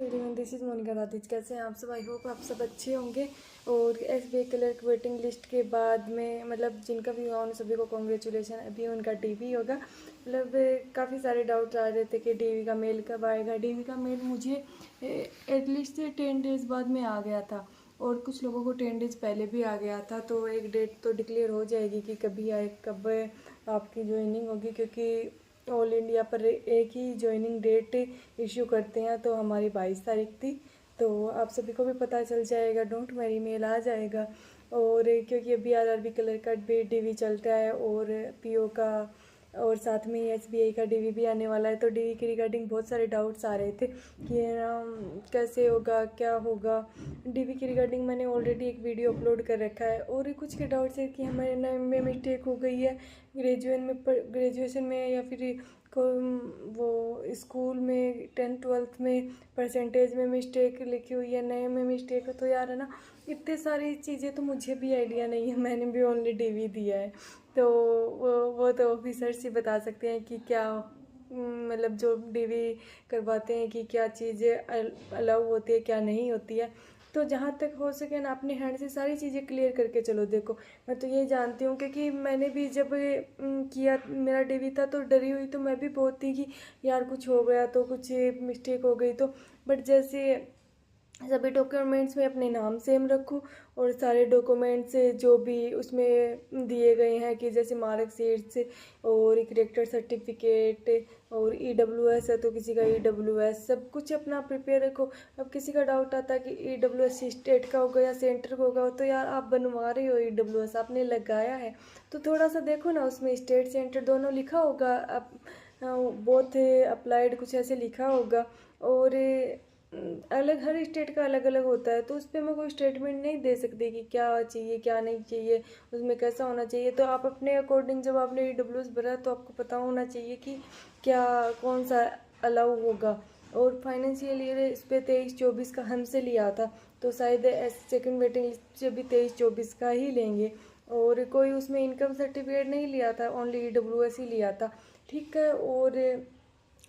Everyone, this is Monika राधिज। कैसे हैं आप सब? आई होप आप सब अच्छे होंगे। और SBI क्लर्क वेटिंग लिस्ट के बाद में मतलब जिनका भी हुआ उन सभी को कॉन्ग्रेचुलेशन। अभी उनका DV होगा। मतलब काफ़ी सारे डाउट्स आ रहे थे कि DV का मेल कब आएगा। DV का मेल मुझे एटलीस्ट 10 डेज़ बाद में आ गया था और कुछ लोगों को 10 डेज़ पहले भी आ गया था। तो एक डेट तो डिक्लेयर हो जाएगी कि कभी आए, कब आपकी ज्वाइनिंग होगी, क्योंकि ऑल इंडिया पर एक ही ज्वाइनिंग डेट इशू करते हैं। तो हमारी 22 तारीख थी, तो आप सभी को भी पता चल जाएगा। डोंट वरी, मेल आ जाएगा। और क्योंकि अभी RRB क्लर्क का भी DV चलता है और PO का, और साथ में ही SBI का DV भी आने वाला है। तो DV के रिगार्डिंग बहुत सारे डाउट्स आ रहे थे कि कैसे होगा, क्या होगा। DV के रिगार्डिंग मैंने ऑलरेडी एक वीडियो अपलोड कर रखा है। और कुछ के डाउट्स है कि हमारे नाम में मिस्टेक हो गई है ग्रेजुएशन में या फिर को वो स्कूल में 10th-12th में परसेंटेज में मिस्टेक लिखी हुई है, नए में मिस्टेक है। तो यार है ना, इतनी सारी चीज़ें तो मुझे भी आइडिया नहीं है। मैंने भी ओनली DV दिया है, तो वो तो ऑफिसर्स ही बता सकते हैं कि क्या मतलब जो DV करवाते हैं कि क्या चीज़ें अलाउ होती है, क्या नहीं होती है। तो जहाँ तक हो सके ना अपने हैंड से सारी चीज़ें क्लियर करके चलो। देखो, मैं तो ये जानती हूँ क्योंकि मैंने भी जब किया मेरा DV था तो डरी हुई तो मैं भी बहुत थी कि यार कुछ हो गया तो, कुछ मिस्टेक हो गई तो। बट जैसे सभी डॉक्यूमेंट्स में अपने नाम सेम रखो और सारे डॉक्यूमेंट्स जो भी उसमें दिए गए हैं कि जैसे मार्कशीट्स और करेक्टर सर्टिफिकेट और EWS है तो किसी का EWS, सब कुछ अपना प्रिपेयर रखो। अब किसी का डाउट आता है कि EWS स्टेट का होगा या सेंटर का होगा, तो यार आप बनवा रहे हो EWS, आपने लगाया है तो थोड़ा सा देखो ना, उसमें स्टेट सेंटर दोनों लिखा होगा, अब बोथ अप्लाइड कुछ ऐसे लिखा होगा। और अलग हर स्टेट का अलग अलग होता है, तो उस पर मैं कोई स्टेटमेंट नहीं दे सकती कि क्या चाहिए क्या नहीं चाहिए, उसमें कैसा होना चाहिए। तो आप अपने अकॉर्डिंग जब आपने EWS भरा तो आपको पता होना चाहिए कि क्या कौन सा अलाउ होगा। और फाइनेंशियल ईयर इस पर 23-24 का हमसे लिया था, तो शायद सेकंड वेटिंग लिस्ट से भी 23-24 का ही लेंगे। और कोई उसमें इनकम सर्टिफिकेट नहीं लिया था, ओनली EWS ही लिया था, ठीक है। और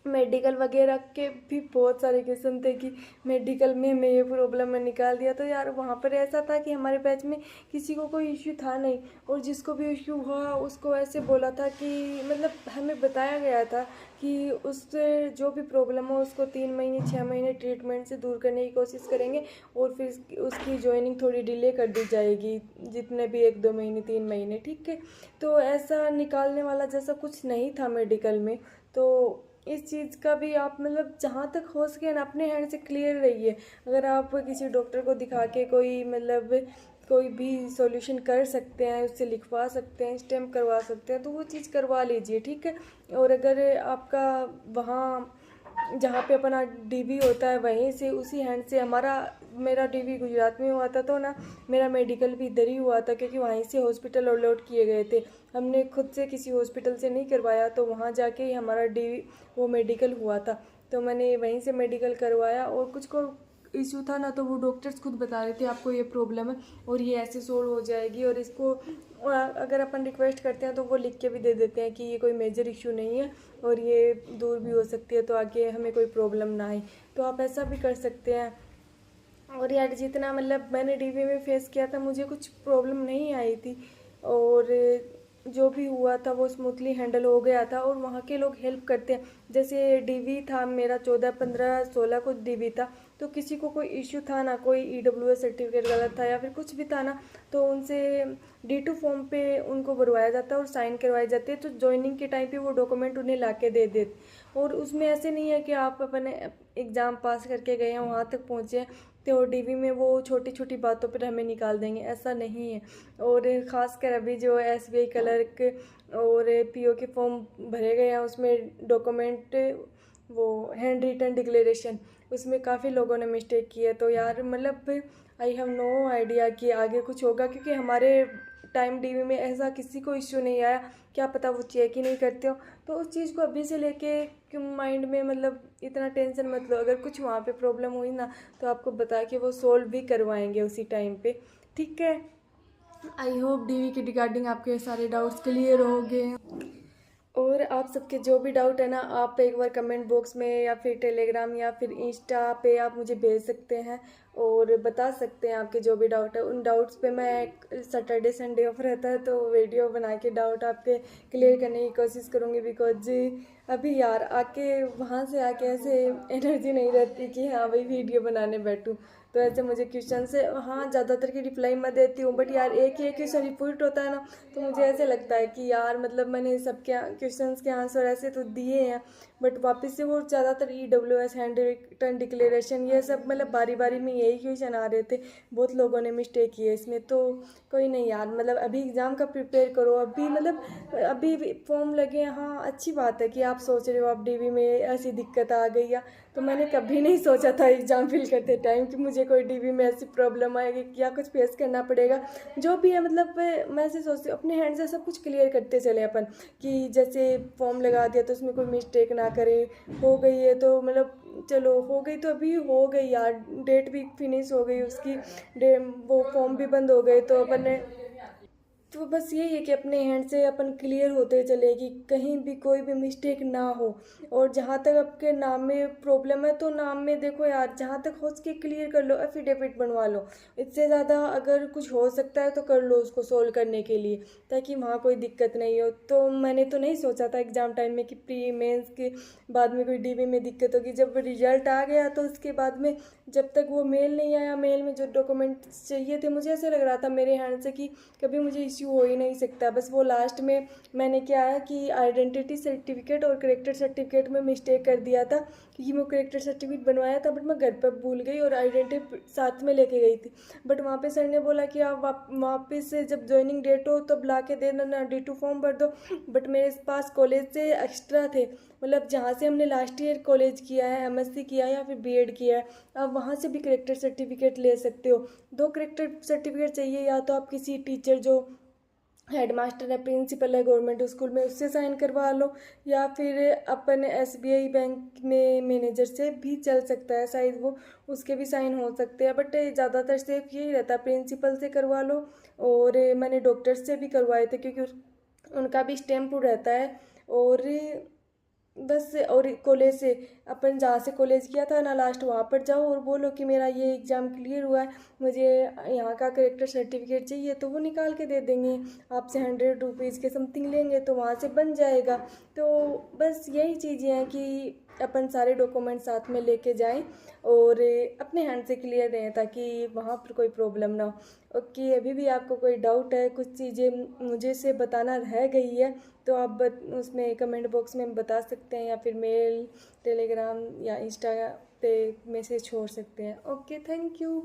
मेडिकल वगैरह के भी बहुत सारे क्वेश्चन थे कि मेडिकल में मैं ये प्रॉब्लम में निकाल दिया। तो यार वहाँ पर ऐसा था कि हमारे बैच में किसी को कोई इश्यू था नहीं, और जिसको भी इश्यू हुआ उसको ऐसे बोला था कि मतलब हमें बताया गया था कि उससे जो भी प्रॉब्लम हो उसको 3 महीने 6 महीने ट्रीटमेंट से दूर करने की कोशिश करेंगे और फिर उसकी ज्वाइनिंग थोड़ी डिले कर दी जाएगी, जितने भी 1-2 महीने 3 महीने, ठीक है। तो ऐसा निकालने वाला जैसा कुछ नहीं था मेडिकल में। तो इस चीज़ का भी आप मतलब जहाँ तक हो सके ना अपने हैंड से क्लियर रहिए। अगर आप किसी डॉक्टर को दिखा के कोई मतलब कोई भी सॉल्यूशन कर सकते हैं, उससे लिखवा सकते हैं, स्टैम्प करवा सकते हैं, तो वो चीज़ करवा लीजिए, ठीक है। और अगर आपका वहाँ जहाँ पे अपना DV होता है वहीं से उसी हैंड से मेरा DV गुजरात में हुआ था, तो ना मेरा मेडिकल भी इधर ही हुआ था क्योंकि वहीं से हॉस्पिटल अलॉट किए गए थे। हमने खुद से किसी हॉस्पिटल से नहीं करवाया, तो वहाँ जाके ही हमारा DV वो मेडिकल हुआ था, तो मैंने वहीं से मेडिकल करवाया। और कुछ को इशू था ना, तो वो डॉक्टर्स खुद बता रहे थे आपको ये प्रॉब्लम है और ये ऐसे सोल्व हो जाएगी। और इसको अगर अपन रिक्वेस्ट करते हैं तो वो लिख के भी दे देते हैं कि ये कोई मेजर इशू नहीं है और ये दूर भी हो सकती है, तो आगे हमें कोई प्रॉब्लम ना आए। तो आप ऐसा भी कर सकते हैं। और यार जितना मतलब मैंने DV में फेस किया था मुझे कुछ प्रॉब्लम नहीं आई थी, और जो भी हुआ था वो स्मूथली हैंडल हो गया था। और वहाँ के लोग हेल्प करते हैं। जैसे DV था मेरा 14, 15, 16 को DV था, तो किसी को कोई इश्यू था ना, कोई EWS सर्टिफिकेट गलत था या फिर कुछ भी था ना, तो उनसे D2 फॉर्म पे उनको भरवाया जाता है और साइन करवाए जाते हैं। तो ज्वाइनिंग के टाइम पे वो डॉक्यूमेंट उन्हें ला के दे देते। और उसमें ऐसे नहीं है कि आप अपने एग्ज़ाम पास करके गए हैं वहाँ तक पहुँचे हैं तो DV में वो छोटी छोटी बातों पर हमें निकाल देंगे, ऐसा नहीं है। और ख़ासकर अभी जो SBI क्लर्क और PO के फॉर्म भरे गए हैं उसमें डॉक्यूमेंट वो हैंड रिटन डिक्लेरेशन, उसमें काफ़ी लोगों ने मिस्टेक की है। तो यार मतलब आई हैव नो आइडिया कि आगे कुछ होगा, क्योंकि हमारे टाइम DV में ऐसा किसी को इश्यू नहीं आया, क्या पता वो चेक ही नहीं करते हो। तो उस चीज़ को अभी से लेके माइंड में मतलब इतना टेंशन मत लो। अगर कुछ वहाँ पे प्रॉब्लम हुई ना तो आपको बता के वो सोल्व भी करवाएंगे उसी टाइम पे, ठीक है। आई होप DV के रिगार्डिंग आपके सारे डाउट्स क्लियर हो गए। और आप सबके जो भी डाउट है ना, आप एक बार कमेंट बॉक्स में या फिर टेलीग्राम या फिर इंस्टा पे आप मुझे भेज सकते हैं और बता सकते हैं आपके जो भी डाउट है। उन डाउट्स पे मैं सैटरडे संडे ऑफ रहता है तो वीडियो बना के डाउट आपके क्लियर करने की कोशिश करूँगी। बिकॉज अभी यार आके वहाँ से आके ऐसे एनर्जी नहीं रहती कि हाँ भाई वीडियो बनाने बैठूँ। तो ऐसे मुझे क्वेश्चन से हाँ ज़्यादातर की रिप्लाई मैं देती हूँ, बट यार एक ही एक क्वेश्चन रिपीट होता है ना, तो मुझे ऐसे लगता है कि यार मतलब मैंने सबके क्वेश्चंस के आंसर ऐसे तो दिए हैं, बट वापस से वो ज़्यादातर EWS हैंड रिटन डिक्लेरेशन ये सब मतलब बारी बारी में यही क्वेश्चन आ रहे थे। बहुत लोगों ने मिस्टेक की है इसमें। तो कोई नहीं यार, मतलब अभी एग्ज़ाम का प्रिपेयर करो। अभी मतलब अभी फॉर्म लगे हैं, हाँ अच्छी बात है कि आप सोच रहे हो आप DV में ऐसी दिक्कत आ गई या, तो मैंने कभी नहीं सोचा था एग्ज़ाम फिल करते टाइम कि मुझे कोई DV में ऐसी प्रॉब्लम आएगी या कुछ फेस करना पड़ेगा। जो भी है मतलब मैं ऐसे सोचती हूँ अपने हैंड से सब कुछ क्लियर करते चले अपन, कि जैसे फॉर्म लगा दिया तो उसमें कोई मिस्टेक ना करे। हो गई है तो मतलब चलो हो गई तो अभी हो गई यार, डेट भी फिनिश हो गई उसकी, वो फॉर्म भी बंद हो गए तो अपन ने, तो बस यही है कि अपने हैंड से अपन क्लियर होते चले कि कहीं भी कोई भी मिस्टेक ना हो। और जहाँ तक आपके नाम में प्रॉब्लम है तो नाम में देखो यार, जहाँ तक हो सके क्लियर कर लो, एफिडेविट बनवा लो। इससे ज़्यादा अगर कुछ हो सकता है तो कर लो उसको सोल्व करने के लिए, ताकि वहाँ कोई दिक्कत नहीं हो। तो मैंने तो नहीं सोचा था एग्ज़ाम टाइम में कि प्री मेंस के बाद में कोई DV में दिक्कत होगी। जब रिजल्ट आ गया तो उसके बाद में जब तक वो मेल नहीं आया, मेल में जो डॉक्यूमेंट चाहिए थे, मुझे ऐसे लग रहा था मेरे हैंड से कि कभी मुझे इश्यू हो ही नहीं सकता। बस वो लास्ट में मैंने क्या है कि आइडेंटिटी सर्टिफिकेट और करेक्टर सर्टिफिकेट में मिस्टेक कर दिया था, क्योंकि मैं करेक्टर सर्टिफिकेट बनवाया था बट मैं घर पर भूल गई और आइडेंटिटी साथ में लेके गई थी। बट वहाँ पे सर ने बोला कि आप वापस से जब ज्वाइनिंग डेट हो तब ला के दे देना, D2 फॉर्म भर दो। बट मेरे पास कॉलेज से एक्स्ट्रा थे, मतलब जहाँ से हमने लास्ट ईयर कॉलेज किया है, MSc किया है या फिर B.Ed किया है, आप वहाँ से भी करेक्टर सर्टिफिकेट ले सकते हो। 2 करेक्टर सर्टिफिकेट चाहिए, या तो आप किसी टीचर जो हेडमास्टर है, प्रिंसिपल है गवर्नमेंट स्कूल में, उससे साइन करवा लो, या फिर अपन SBI बैंक में मैनेजर से भी चल सकता है शायद, वो उसके भी साइन हो सकते हैं। बट ज़्यादातर सेफ यही रहता है प्रिंसिपल से करवा लो। और मैंने डॉक्टर से भी करवाए थे क्योंकि उनका भी स्टैम्प रहता है। और बस और कॉलेज से अपन जहाँ से कॉलेज किया था ना लास्ट, वहाँ पर जाओ और बोलो कि मेरा ये एग्ज़ाम क्लियर हुआ है, मुझे यहाँ का करेक्टर सर्टिफिकेट चाहिए, तो वो निकाल के दे देंगे। आपसे 100 रुपीज़ के समथिंग लेंगे तो वहाँ से बन जाएगा। तो बस यही चीज़ें हैं कि अपन सारे डॉक्यूमेंट साथ में लेके जाएं और अपने हैंड से क्लियर रहें, ताकि वहाँ पर कोई प्रॉब्लम ना हो। ओके, अभी भी आपको कोई डाउट है, कुछ चीज़ें मुझे से बताना रह गई है, तो आप उसमें कमेंट बॉक्स में बता सकते हैं, या फिर मेल, टेलीग्राम या इंस्टा पे मैसेज छोड़ सकते हैं। Okay, thank you.